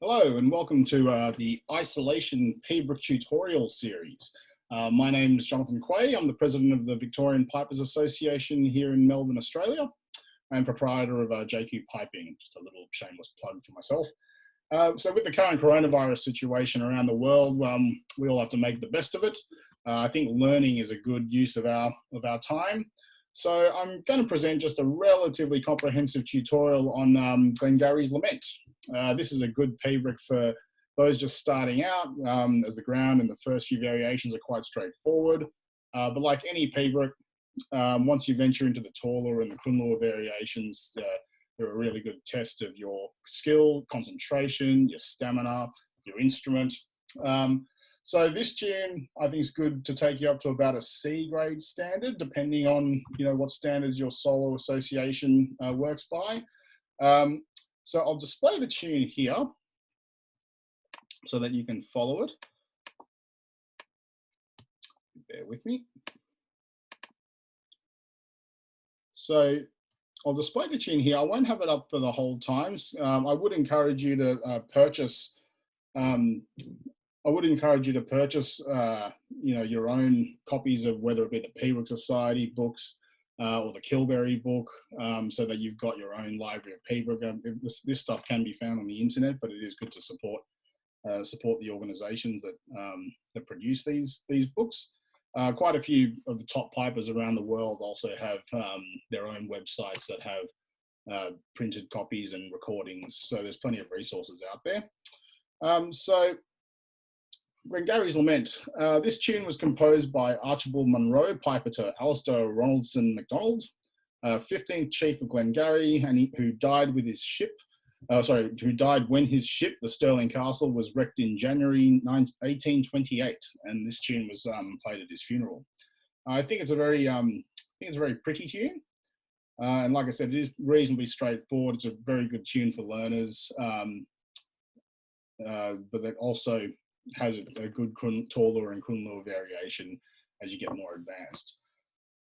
Hello and welcome to the Isolation Pibroch tutorial series. My name is Jonathan Quay. I'm the president of the Victorian Pipers Association here in Melbourne, Australia, and proprietor of JQ Piping, just a little shameless plug for myself. So with the current coronavirus situation around the world, we all have to make the best of it. I think learning is a good use of our time. So I'm going to present just a relatively comprehensive tutorial on Glengarry's Lament. This is a good pibroch for those just starting out, as the ground and the first few variations are quite straightforward. But like any pibroch, once you venture into the taller and the crunlure variations, they're a really good test of your skill, concentration, your stamina, your instrument. So this tune, I think, is good to take you up to about a C grade standard, depending on what standards your solo association works by. So I'll display the tune here so that you can follow it. Bear with me. So I'll display the tune here. I won't have it up for the whole time. I would encourage you to purchase. Your own copies of whether it be the Pibroch Society books or the Glengarry book, so that you've got your own library of pibroch. This stuff can be found on the internet, but it is good to support the organisations that produce these books. Quite a few of the top pipers around the world also have their own websites that have printed copies and recordings. So there's plenty of resources out there. So Glengarry's Lament. This tune was composed by Archibald Munro, piper to Alistair Ronaldson MacDonald, 15th chief of Glengarry, and who died when his ship, the Stirling Castle, was wrecked in January 1828, and this tune was played at his funeral. I think it's a very pretty tune, and like I said, it is reasonably straightforward. It's a very good tune for learners, but it also has a good taller and crunlure variation as you get more advanced.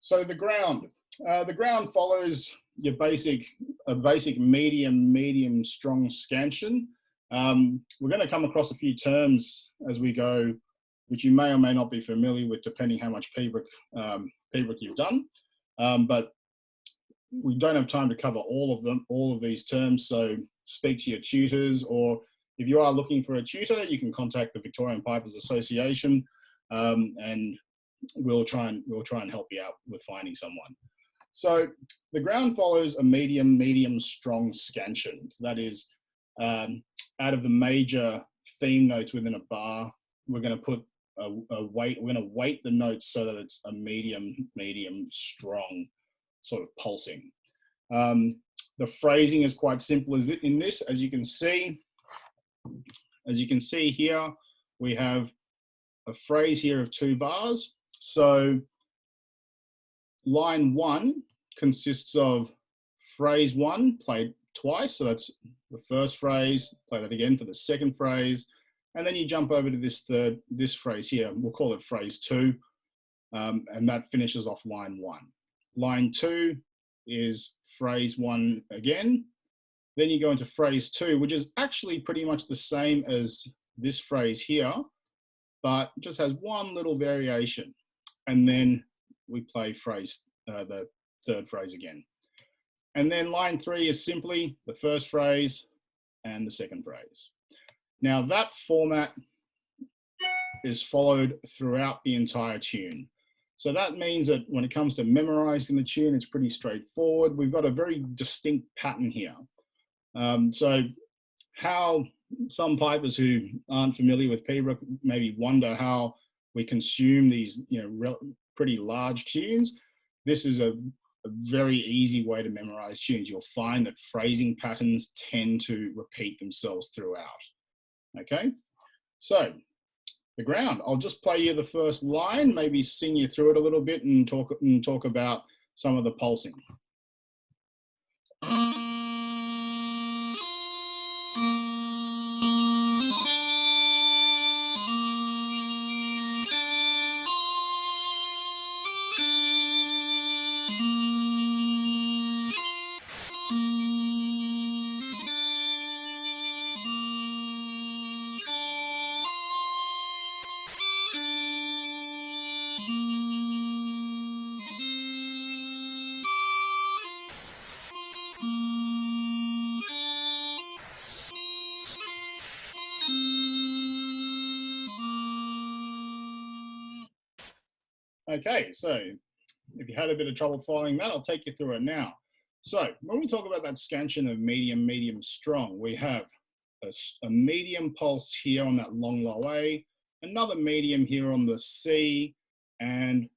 So the ground follows your basic medium strong scansion. We're going to come across a few terms as we go, which you may or may not be familiar with, depending how much pibroch you've done. But we don't have time to cover all of these terms. So speak to your tutors, or if you are looking for a tutor, you can contact the Victorian Pipers Association, and we'll try and help you out with finding someone. So the ground follows a medium strong scansion. So that is, out of the major theme notes within a bar, we're going to put a weight. We're going to weight the notes so that it's a medium strong sort of pulsing. The phrasing is quite simple in this, as you can see. As you can see here, we have a phrase here of 2 bars. So line 1 consists of phrase 1 played twice. So that's the first phrase, play that again for the second phrase. And then you jump over to this phrase here. We'll call it phrase 2. And that finishes off line 1. Line 2 is phrase 1 again. Then you go into phrase 2, which is actually pretty much the same as this phrase here, but just has one little variation. And then we play the third phrase again. And then line 3 is simply the first phrase and the second phrase. Now that format is followed throughout the entire tune. So that means that when it comes to memorizing the tune, it's pretty straightforward. We've got a very distinct pattern here. So how some pipers who aren't familiar with pibroch maybe wonder how we consume these pretty large tunes. This is a very easy way to memorize tunes. You'll find that phrasing patterns tend to repeat themselves throughout. Okay, so the ground. I'll just play you the first line, maybe sing you through it a little bit and talk about some of the pulsing. Okay, so if you had a bit of trouble following that, I'll take you through it now. So when we talk about that scansion of medium, medium, strong, we have a medium pulse here on that long low A, another medium here on the C, and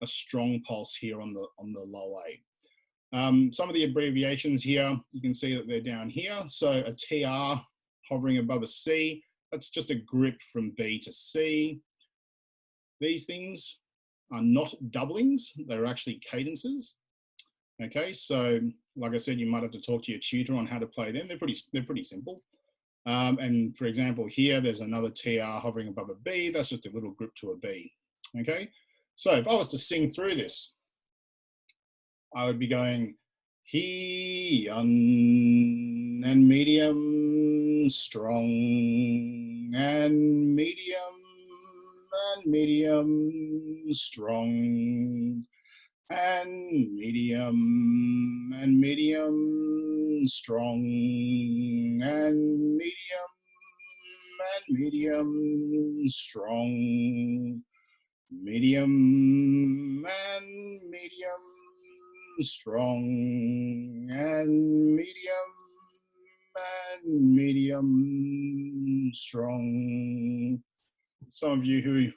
a strong pulse here on the low A. Some of the abbreviations here, you can see that they're down here. So a TR hovering above a C, that's just a grip from B to C. These things are not doublings, they're actually cadences. Okay, so like I said, you might have to talk to your tutor on how to play them. They're pretty simple. And for example, here there's another TR hovering above a B. That's just a little grip to a B. Okay, so if I was to sing through this, I would be going he and medium, strong and medium strong and medium strong and medium strong, medium strong and medium strong. Some of you who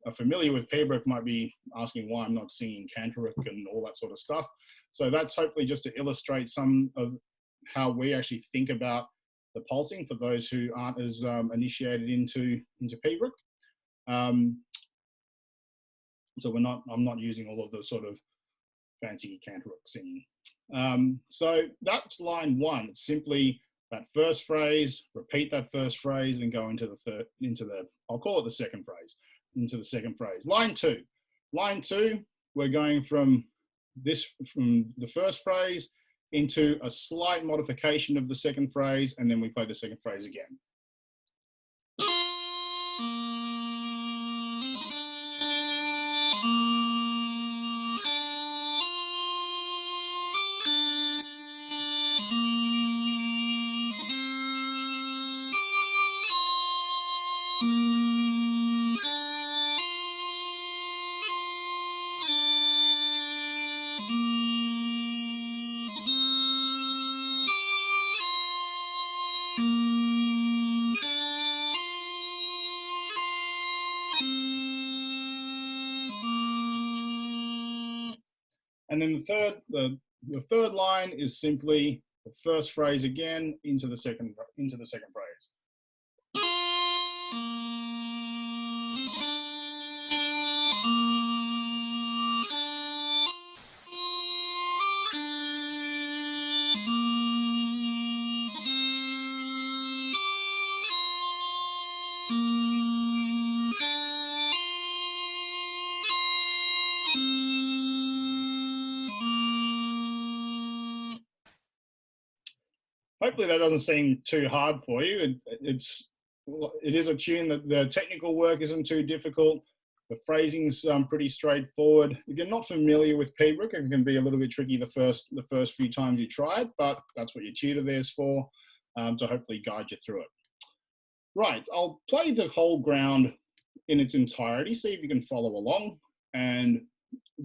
are familiar with Pembroke might be asking why I'm not singing Cantoric and all that sort of stuff. So that's hopefully just to illustrate some of how we actually think about the pulsing for those who aren't as initiated into Pembroke. So I'm not using all of the sort of fancy Cantoric singing. So that's line one. It's simply that first phrase, repeat that first phrase, and go into I'll call it the second phrase, into the second phrase. Line two, we're going from the first phrase into a slight modification of the second phrase, and then we play the second phrase again. And then the third line is simply the first phrase again into the second phrase. Hopefully that doesn't seem too hard for you. It is a tune that the technical work isn't too difficult. The phrasing's pretty straightforward. If you're not familiar with Pembroke, it can be a little bit tricky the first few times you try it, but that's what your tutor there's for, to hopefully guide you through it. Right, I'll play the whole ground in its entirety, see if you can follow along, and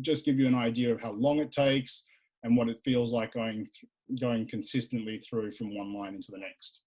just give you an idea of how long it takes and what it feels like going consistently through from one line into the next.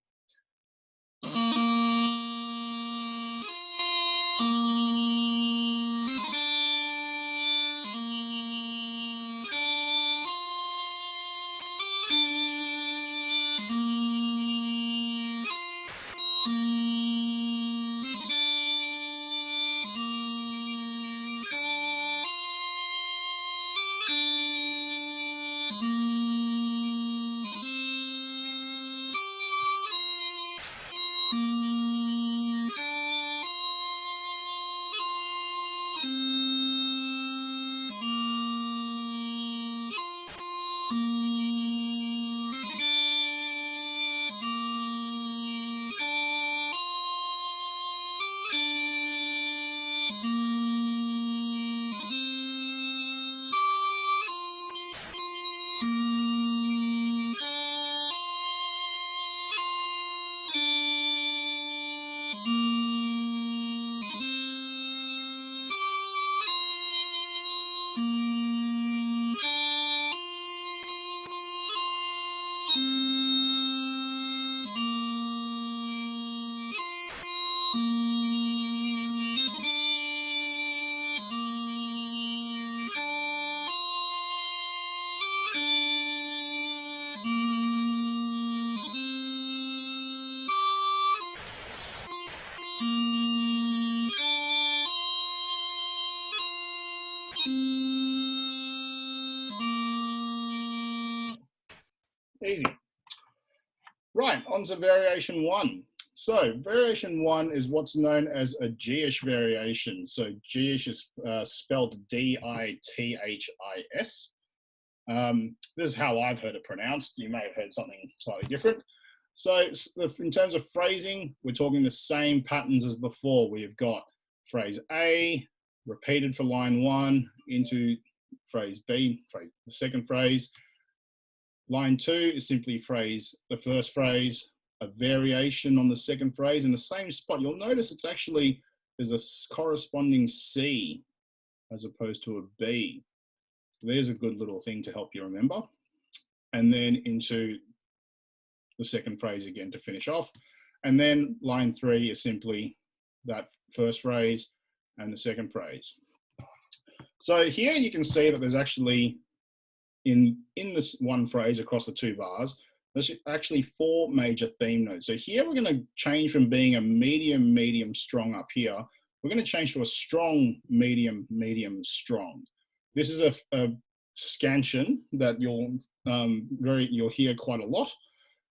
on to variation 1. So variation 1 is what's known as a G-ish variation. So G-ish is spelled D-I-T-H-I-S. This is how I've heard it pronounced. You may have heard something slightly different. So in terms of phrasing, we're talking the same patterns as before. We've got phrase A, repeated for line 1, into phrase B, the second phrase. Line 2 is simply the first phrase, a variation on the second phrase in the same spot. You'll notice it's actually, there's a corresponding C as opposed to a B. So there's a good little thing to help you remember. And then into the second phrase again to finish off. And then line 3 is simply that first phrase and the second phrase. So here you can see that there's actually, in this one phrase across the 2 bars, there's actually 4 major theme notes. So here we're going to change from being a medium, medium, strong up here. We're going to change to a strong, medium, medium, strong. This is a scansion that you'll hear quite a lot.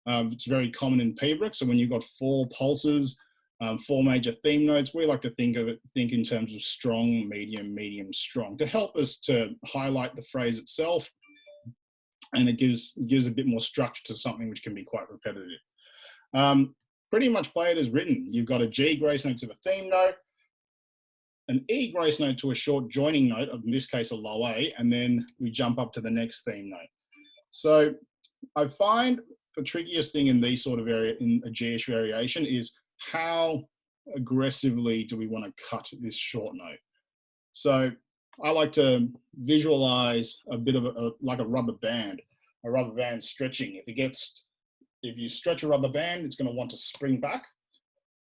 It's very common in piobaireachd. So when you've got 4 pulses, 4 major theme notes, we like to think in terms of strong, medium, medium, strong, to help us to highlight the phrase itself, and it gives a bit more structure to something which can be quite repetitive. Pretty much play it as written. You've got a G grace note to the theme note, an E grace note to a short joining note, in this case a low A, and then we jump up to the next theme note. So I find the trickiest thing in these sort of in a G-ish variation is how aggressively do we want to cut this short note. So I like to visualize a bit of like a rubber band stretching. If you stretch a rubber band, it's going to want to spring back.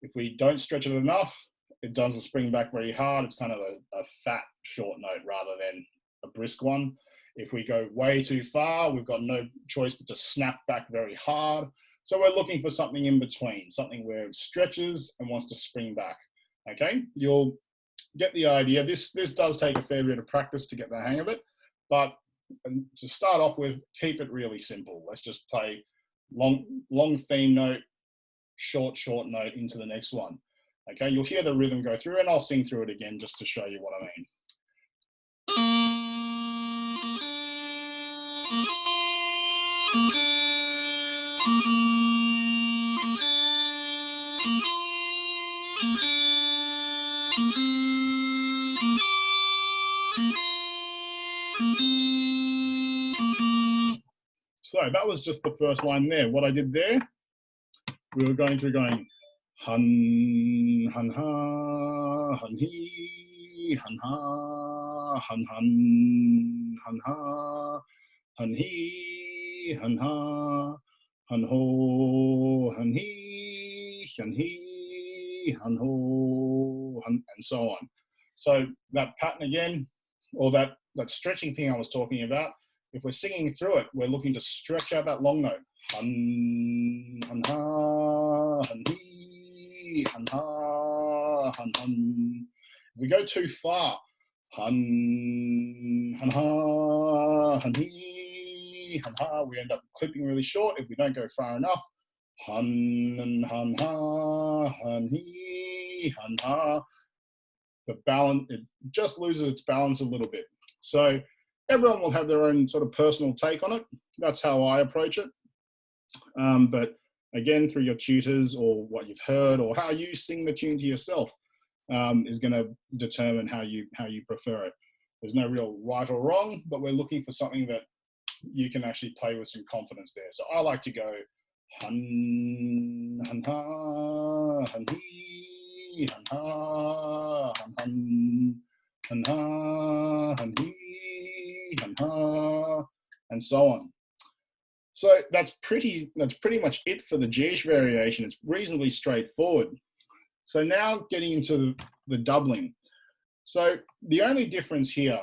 If we don't stretch it enough, it doesn't spring back very hard. It's kind of a fat short note rather than a brisk one. If we go way too far, we've got no choice but to snap back very hard. So we're looking for something in between, something where it stretches and wants to spring back. Okay, you'll get the idea. This does take a fair bit of practice to get the hang of it, but to start off with, keep it really simple. Let's just play long theme note, short note into the next one. Okay, you'll hear the rhythm go through, and I'll sing through it again just to show you what I mean. So that was just the first line there. What I did there, we were going hun, hun, ha, hun, he, hun, ha, hun, hun, hun, ha, hun, he, hun, ha, hun, ho, hun, he, hun, ho, hun, and so on. So that pattern again, or that stretching thing I was talking about, if we're singing through it, we're looking to stretch out that long note. Hun, hun, ha, hun, he, hun, ha, hun, hun. If we go too far, hun, hun, ha, hun, he, hun, ha, we end up clipping really short. If we don't go far enough, hun, hun, ha, hun, he, hun, ha. The balance, it just loses its balance a little bit. So everyone will have their own sort of personal take on it. That's how I approach it. But again, through your tutors or what you've heard or how you sing the tune to yourself is going to determine how you prefer it. There's no real right or wrong, but we're looking for something that you can actually play with some confidence there. So I like to go hun, hun, ha, hun, he, hun, ha, hun, hun, hun, ha, hun, he, hun, ha, and so on. So that's pretty much it for the G-ish variation. It's reasonably straightforward. So now getting into the doubling. So the only difference here,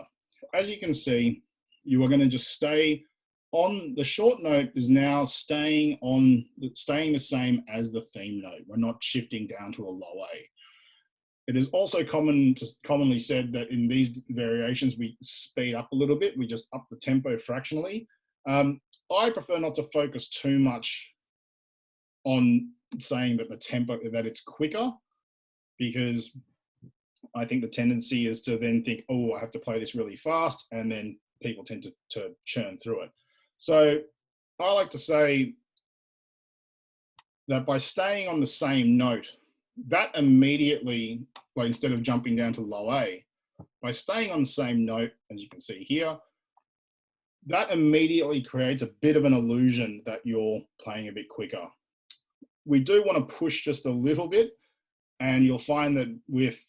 as you can see, you are going to just stay on the short note is now staying the same as the theme note. We're not shifting down to a low A. It is also commonly said that in these variations we speed up a little bit. We just up the tempo fractionally. I prefer not to focus too much on saying that the tempo, that it's quicker, because I think the tendency is to then think, oh, I have to play this really fast, and then people tend to churn through it. So I like to say that by staying on the same note, that immediately, like instead of jumping down to low A, by staying on the same note, as you can see here, that immediately creates a bit of an illusion that you're playing a bit quicker. We do want to push just a little bit, and you'll find that with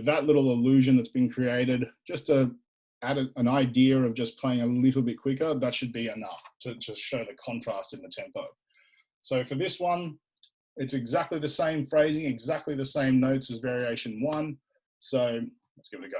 that little illusion that's been created, just to add an idea of just playing a little bit quicker, that should be enough to show the contrast in the tempo. So for this one, it's exactly the same phrasing, exactly the same notes as variation 1. So let's give it a go.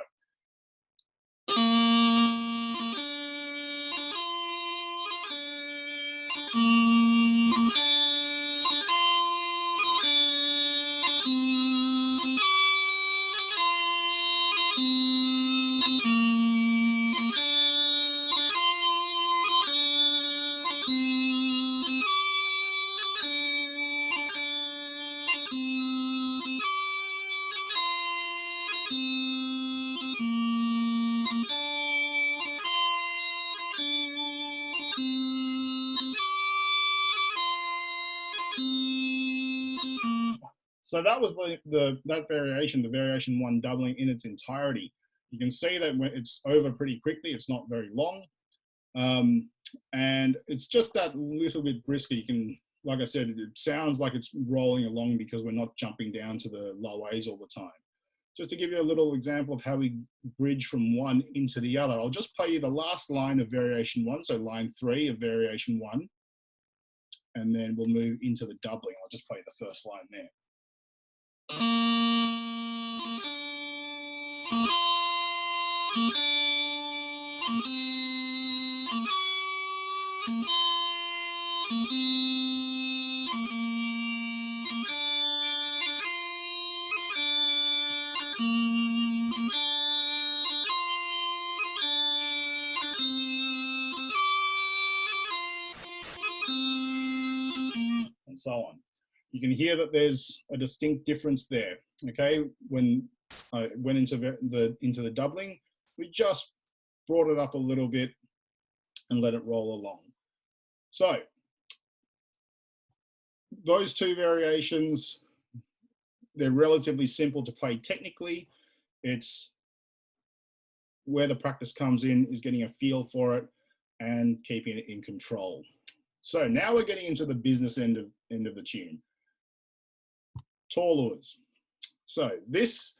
So that was that variation, the variation 1 doubling in its entirety. You can see that when it's over pretty quickly, it's not very long. And it's just that little bit brisker. You can, like I said, it sounds like it's rolling along because we're not jumping down to the low A's all the time. Just to give you a little example of how we bridge from one into the other, I'll just play you the last line of variation 1, so line 3 of variation 1, and then we'll move into the doubling. I'll just play you the first line there. And so on. You can hear that there's a distinct difference there. Okay, when I went into the doubling, we just brought it up a little bit and let it roll along. So those two variations, they're relatively simple to play technically. It's where the practice comes in is getting a feel for it and keeping it in control. So now we're getting into the business end of the tune. Taw-lures. So this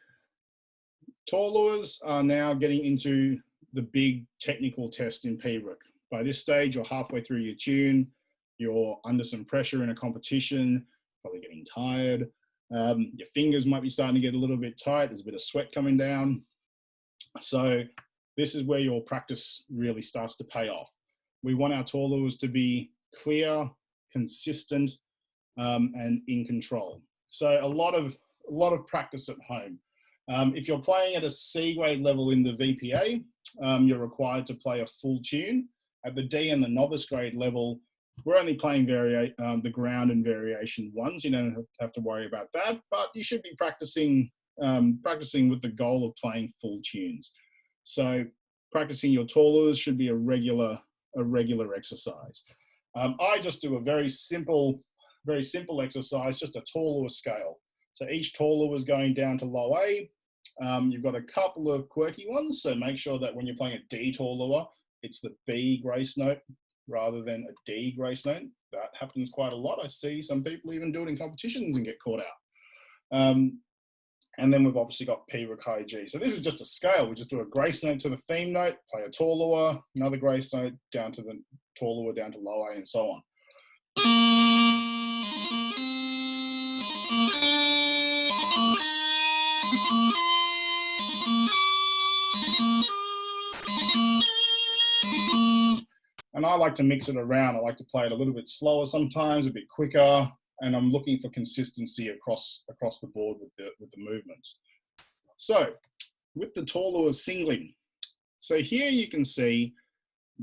taw-lures are now getting into the big technical test in piobaireachd. By this stage, you're halfway through your tune, you're under some pressure in a competition, probably getting tired. Your fingers might be starting to get a little bit tight, there's a bit of sweat coming down. So this is where your practice really starts to pay off. We want our taw-lures to be clear, consistent, and in control. So a lot of practice at home. If you're playing at a C grade level in the VPA, you're required to play a full tune. At the D and the novice grade level, we're only playing the ground and variation 1s. You don't have to worry about that, but you should be practicing with the goal of playing full tunes. So practicing your taw-lures should be a regular exercise. I just do a very simple exercise, just a taw-lure scale. So each taw-lure is going down to low A. You've got a couple of quirky ones, so make sure that when you're playing a D taw-lure, it's the B grace note rather than a D grace note. That happens quite a lot. I see some people even do it in competitions and get caught out. And then we've obviously got piobaireachd high G. So this is just a scale. We just do a grace note to the theme note, play a taw-lure, another grace note down to the taw-lure, down to low A, and so on. And I like to mix it around. I like to play it a little bit slower sometimes, a bit quicker, and I'm looking for consistency across the board with the movements. So with the taw-lure singling, so here you can see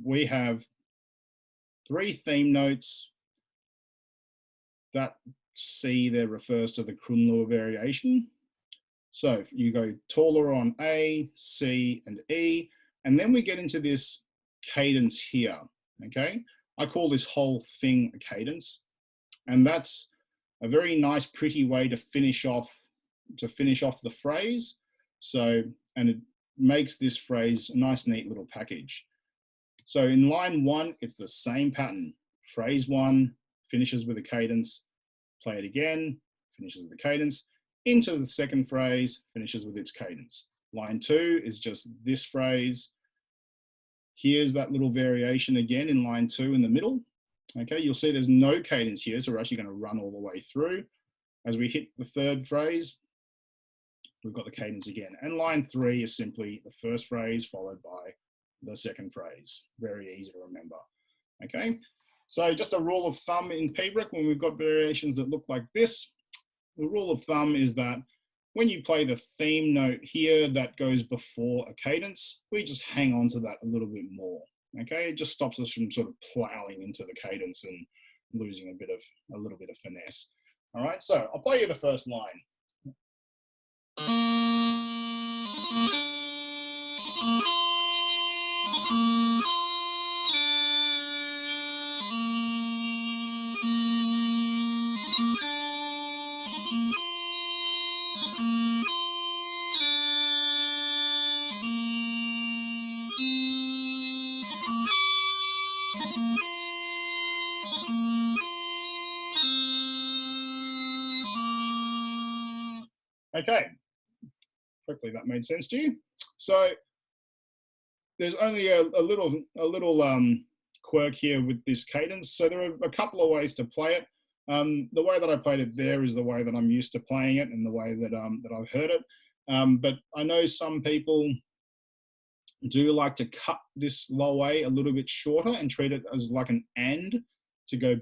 we have 3 theme notes that C there refers to the Krunlohr variation. So if you go taller on A, C, and E, and then we get into this cadence here, okay? I call this whole thing a cadence, and that's a very nice, pretty way to finish off the phrase. So, and it makes this phrase a nice, neat little package. So in line 1, it's the same pattern. Phrase 1 finishes with a cadence, play it again, finishes with a cadence, into the second phrase, finishes with its cadence. Line 2 is just this phrase. Here's that little variation again in line 2 in the middle. Okay, you'll see there's no cadence here, so we're actually going to run all the way through. As we hit the third phrase, we've got the cadence again. And line 3 is simply the first phrase followed by the second phrase. Very easy to remember. Okay, so just a rule of thumb in piobaireachd when we've got variations that look like this. The rule of thumb is that when you play the theme note here that goes before a cadence, we just hang on to that a little bit more. Okay, it just stops us from sort of plowing into the cadence and losing a little bit of finesse. All right, so I'll play you the first line. Okay, hopefully that made sense to you. So there's only a little quirk here with this cadence. So there are a couple of ways to play it. The way that I played it there is the way that I'm used to playing it and the way that I've heard it. But I know some people do like to cut this low A a little bit shorter and treat it as like an and to go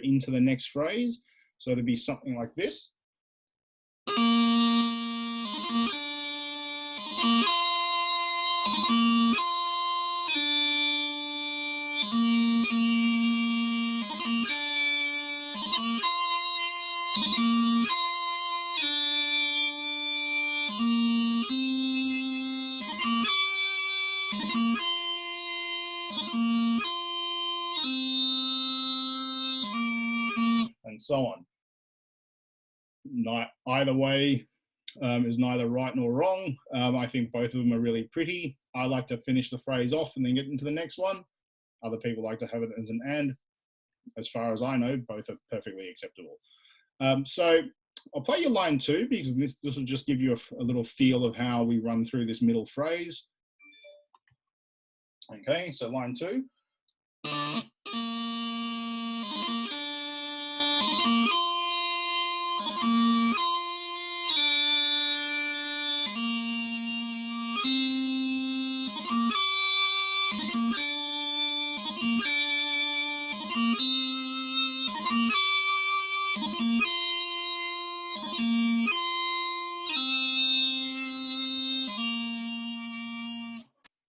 into the next phrase. So it'd be something like this. And so on. Either way is neither right nor wrong. I think both of them are really pretty. I like to finish the phrase off and then get into the next one. Other people like to have it as an and. As far as I know, both are perfectly acceptable. So I'll play you line 2 because this will just give you a little feel of how we run through this middle phrase. Okay, so line 2.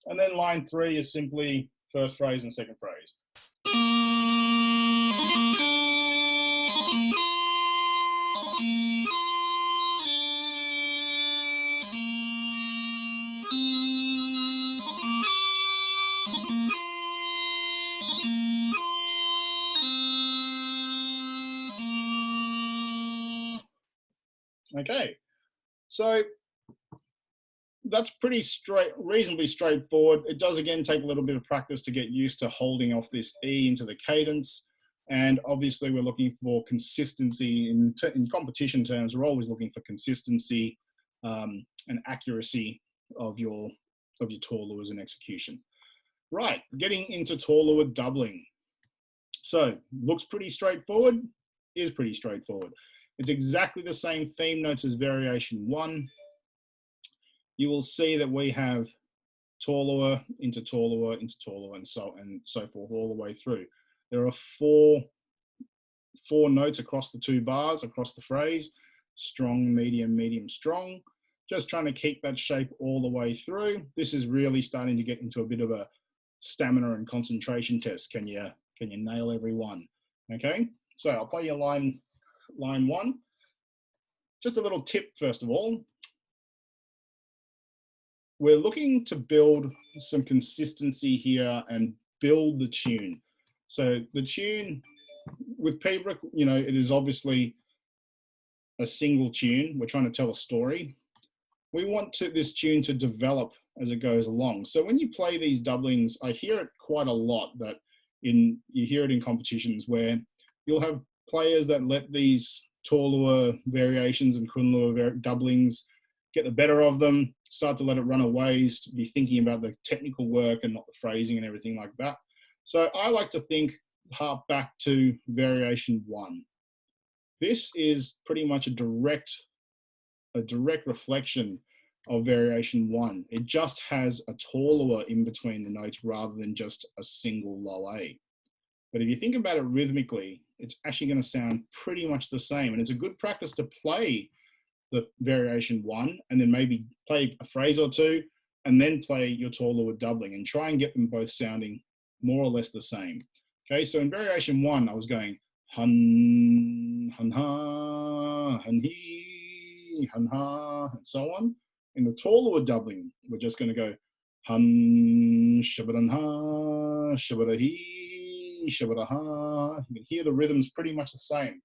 And then line 3 is simply first phrase and second phrase. Okay, so that's reasonably straightforward. It does again take a little bit of practice to get used to holding off this E into the cadence. And obviously we're looking for consistency in competition terms. We're always looking for consistency and accuracy of your taller and execution. Right, getting into taller doubling. So looks pretty straightforward, is pretty straightforward. It's exactly the same theme notes as variation 1. You will see that we have taller into taller into taller and so forth all the way through. There are four notes across the 2 bars across the phrase: strong, medium, medium, strong. Just trying to keep that shape all the way through. This is really starting to get into a bit of a stamina and concentration test. Can you nail every one? Okay, So I'll play you line one. Just a little tip, first of all. We're looking to build some consistency here and build the tune. So the tune with pibroch, you know, it is obviously a single tune. We're trying to tell a story. We want this tune to develop as it goes along. So when you play these doublings, I hear it quite a lot that you hear it in competitions where you'll have players that let these Torlua variations and Kunlua doublings get the better of them, start to let it run away, be thinking about the technical work and not the phrasing and everything like that. So I like to harp back to variation 1. This is pretty much a direct reflection of variation 1. It just has a Torlua in between the notes rather than just a single low A. But if you think about it rhythmically, it's actually going to sound pretty much the same. And it's a good practice to play the variation 1 and then maybe play a phrase or two and then play your Torlua doubling and try and get them both sounding more or less the same. Okay, so in variation 1, I was going hun, hun, ha, hun, he, hun, ha, and so on. In the Torlua doubling, we're just going to go hun, shabadan ha, shabada he, shabada ha. You can hear the rhythms pretty much the same.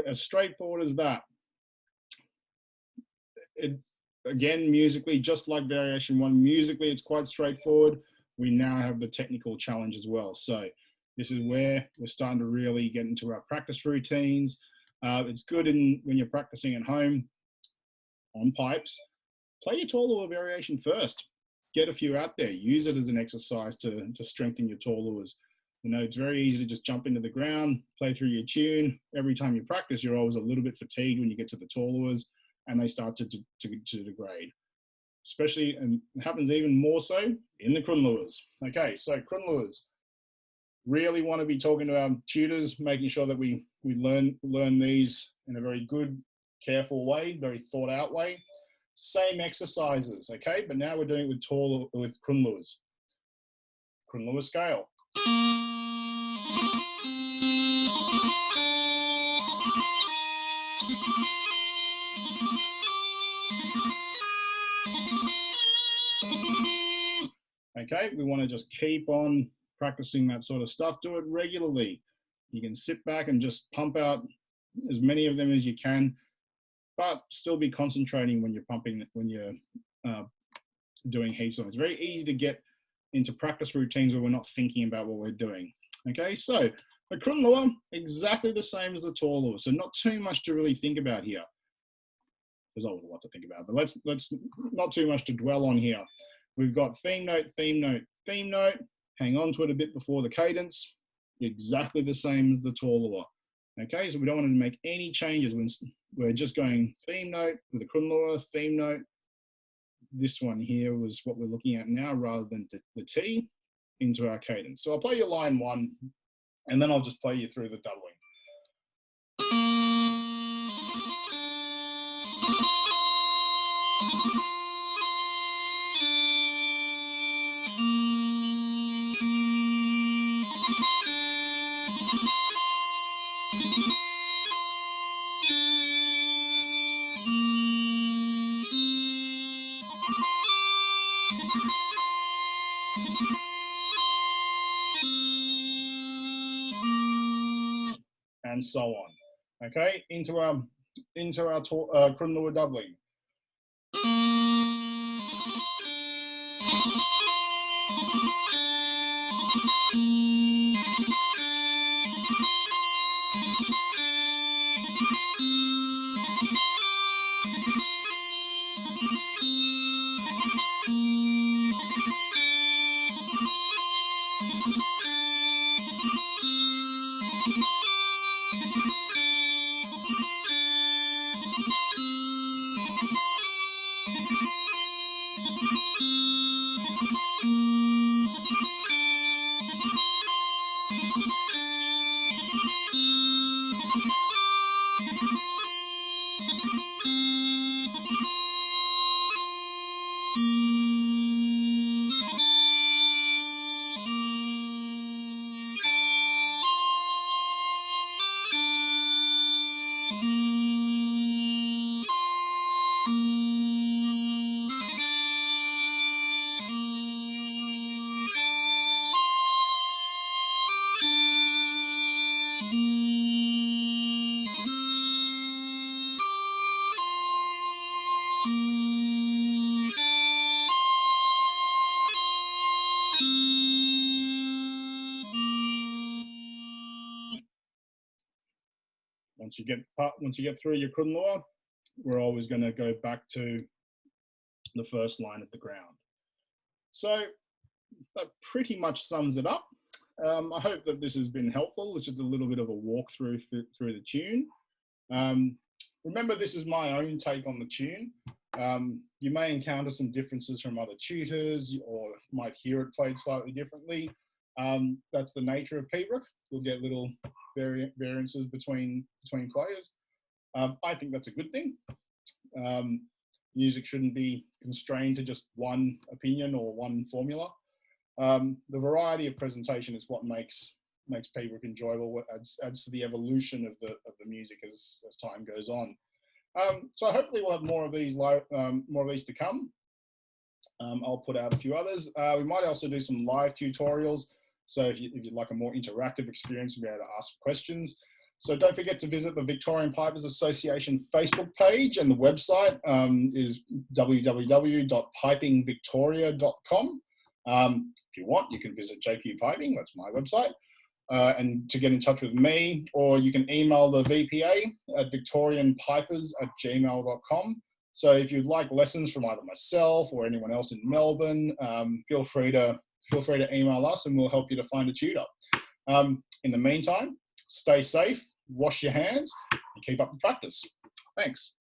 As straightforward as that. Again, musically, just like variation 1, musically, it's quite straightforward. We now have the technical challenge as well. So this is where we're starting to really get into our practice routines. It's good when you're practicing at home on pipes. Play your Torlua variation first. Get a few out there. Use it as an exercise to strengthen your Torluas. You know, it's very easy to just jump into the ground, play through your tune. Every time you practice, you're always a little bit fatigued when you get to the Torluas and they start to degrade. Especially, and it happens even more so in the Kunluas. Okay, so Kunluas. Really want to be talking to our tutors, making sure that we learn these in a very good, careful way, very thought out way. Same exercises, okay? But now we're doing it with Kunluas. Kunlua scale. Okay, we want to just keep on practicing that sort of stuff. Do it regularly. You can sit back and just pump out as many of them as you can, but still be concentrating when you're pumping, when you're doing heaps of them. It's very easy to get into practice routines where we're not thinking about what we're doing. Okay, so the Kunlua, exactly the same as the Torlua, so not too much to really think about here. There's always a lot to think about, but let's not too much to dwell on here. We've got theme note, theme note, theme note. Hang on to it a bit before the cadence. Exactly the same as the Torlua. Okay, so we don't want to make any changes when we're just going theme note with the Kunlua, theme note. This one here was what we're looking at now rather than the T into our cadence. So I'll play you line 1 and then I'll just play you through the doubling. And so on. Okay, into our into our Crunlua doubling. Once you get through your Crunlua, we're always going to go back to the first line of the ground. So that pretty much sums it up. I hope that this has been helpful. It's just a little bit of a walkthrough through the tune. Remember, this is my own take on the tune. You may encounter some differences from other tutors, or might hear it played slightly differently. That's the nature of piobaireachd. You'll get little variances between players. I think that's a good thing. Music shouldn't be constrained to just one opinion or one formula. The variety of presentation is what makes piobaireachd enjoyable. What adds to the evolution of the music as time goes on. So hopefully we'll have more of these to come. I'll put out a few others. We might also do some live tutorials. So if you'd like a more interactive experience, you'll be able to ask questions. So don't forget to visit the Victorian Pipers Association Facebook page, and the website is www.pipingvictoria.com. If you want, you can visit JQ Piping, that's my website, and to get in touch with me, or you can email the VPA at victorianpipers@gmail.com. So if you'd like lessons from either myself or anyone else in Melbourne, feel free to email us and we'll help you to find a tutor. In the meantime, stay safe, wash your hands, and keep up the practice. Thanks.